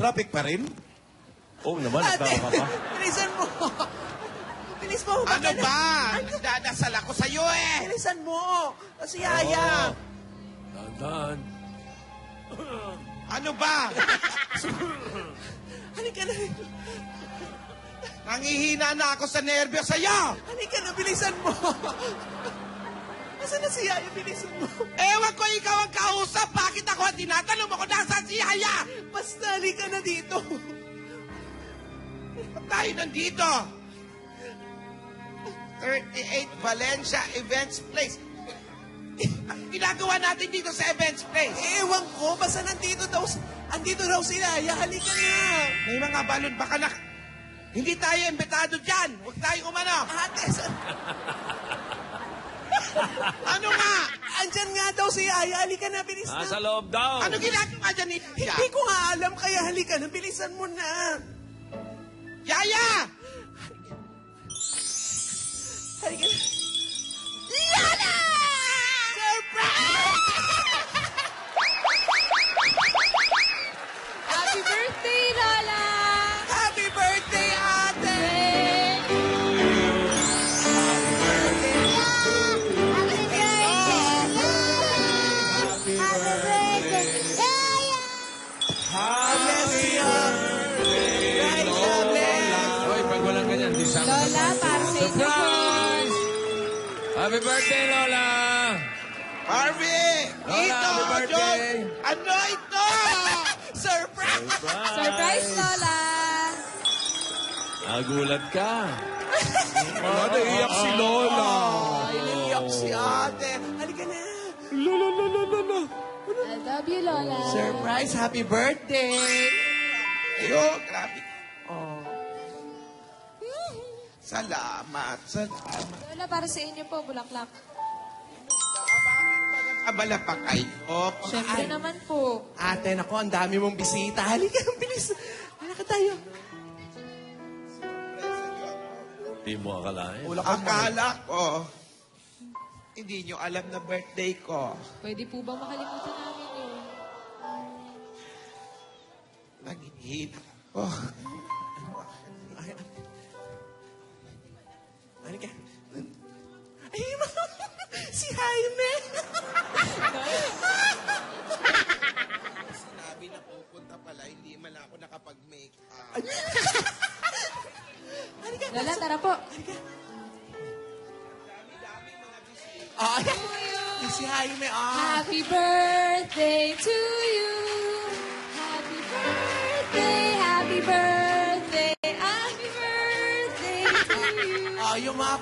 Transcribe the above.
traffic pa rin? Oo naman, Ate, nagtaka ka pa. bilisan mo. Bilis mo. Ano ba? Dadasal ako sa'yo eh. Bilisan mo. Si Yaya. Dandan. Ano ba? Halika na. Nangihina na ako sa nervyos sa'yo. Halika na, bilisan mo. Asan na si Yaya? Bilisan mo. Ewan ko ikaw ang kausap. Bakit ako ang tinatanong mo kung nasaan si Yaya? Basta, halika na dito. Ba't tayo nandito? 38 Valencia Events Place. Ginagawa natin dito sa Events Place. Ewan ko, basta andito daw si Yaya. Halika na. May mga balon baka na... Hindi tayo imbitado dyan. Huwag tayong umano. Ate, Ano nga? andyan nga daw si Yaya. Halika na, bilis na. Nasa loob daw. Ano ginagawa dyan ni Yaya? Hindi ko nga alam, kaya halika na, bilisan mo na. Yaya! Halika na. Yaya! Happy birthday, Lola! Happy birthday, ate! Hoy, pag walang ganyan, di sana. Lola, para sa inyo po. Surprise! Happy birthday, Lola! Harvey! Lola, Ito! happy birthday! Jom! Ano ito? Surprise! Surprise, Lola! Nagulat ka. Naiiyak si Lola. Ay, naiyak si ate. Halika na. I love you, Lola. Surprise, happy birthday! Ayo, grabe. Oh. Salamat. Lola, para sa inyo po, bulaklak. Abala pa kayo. Siyempre naman po. Ate, naku, ang dami mong bisita. Halika, ang bilis. Halika tayo. Di mo akalain. Akala ko, hindi nyo alam na birthday ko. Pwede po bang makalimutan namin yun? Nangihina. Oh. Ay, halika. Ay, si Jaime. Sinabi na pupunta pala, hindi man ako nakapag-make up. Halika. Lola, tara po. Oh, si Jaime. Oh. Happy birthday to you. Happy birthday, happy birthday, happy birthday to you. Oh, yung mga